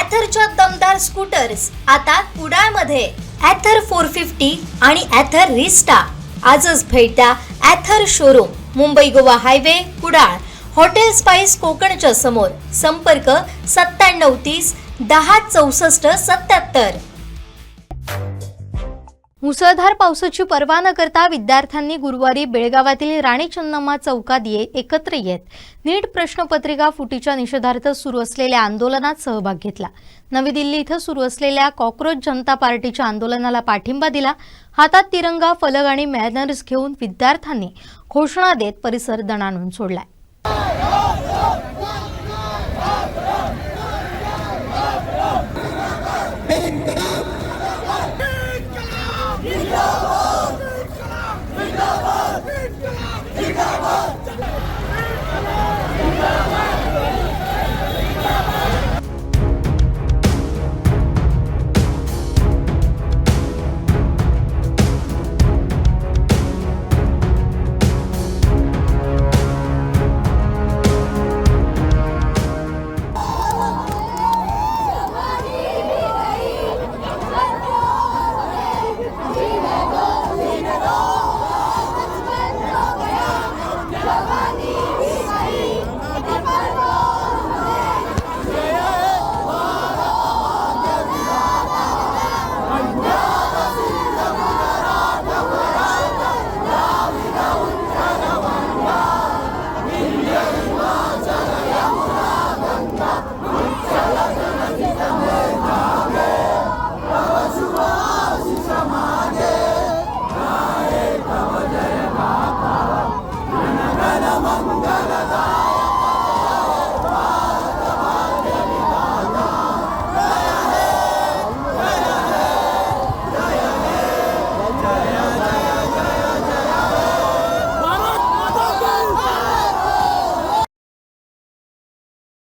ॲथरच्या दमदार स्कूटर्स आता कुडाळमध्ये ॲथर 450 आणि ॲथर रिस्टा। आजच भेट द्या Ather showroom, Mumbai Goa highway, Kudal, hotel spice कोकणच्या समोर। संपर्क 9730 10 64 77। मुसळधार पावसाची पर्वा न करता विद्यार्थ्यांनी गुरुवारी बेळगावातील राणी चन्नम्मा चौकात एकत्र येत नीट प्रश्नपत्रिका फुटीच्या निषेधार्थ सुरू असलेल्या आंदोलनात सहभाग घेतला। नवी दिल्ली इथं सुरू असलेल्या कॉकरोच जनता पार्टीच्या आंदोलनाला पाठिंबा दिला। हातात तिरंगा, फलक आणि बॅनर्स घेऊन विद्यार्थ्यांनी घोषणा देत परिसर दणाणून सोडलाय।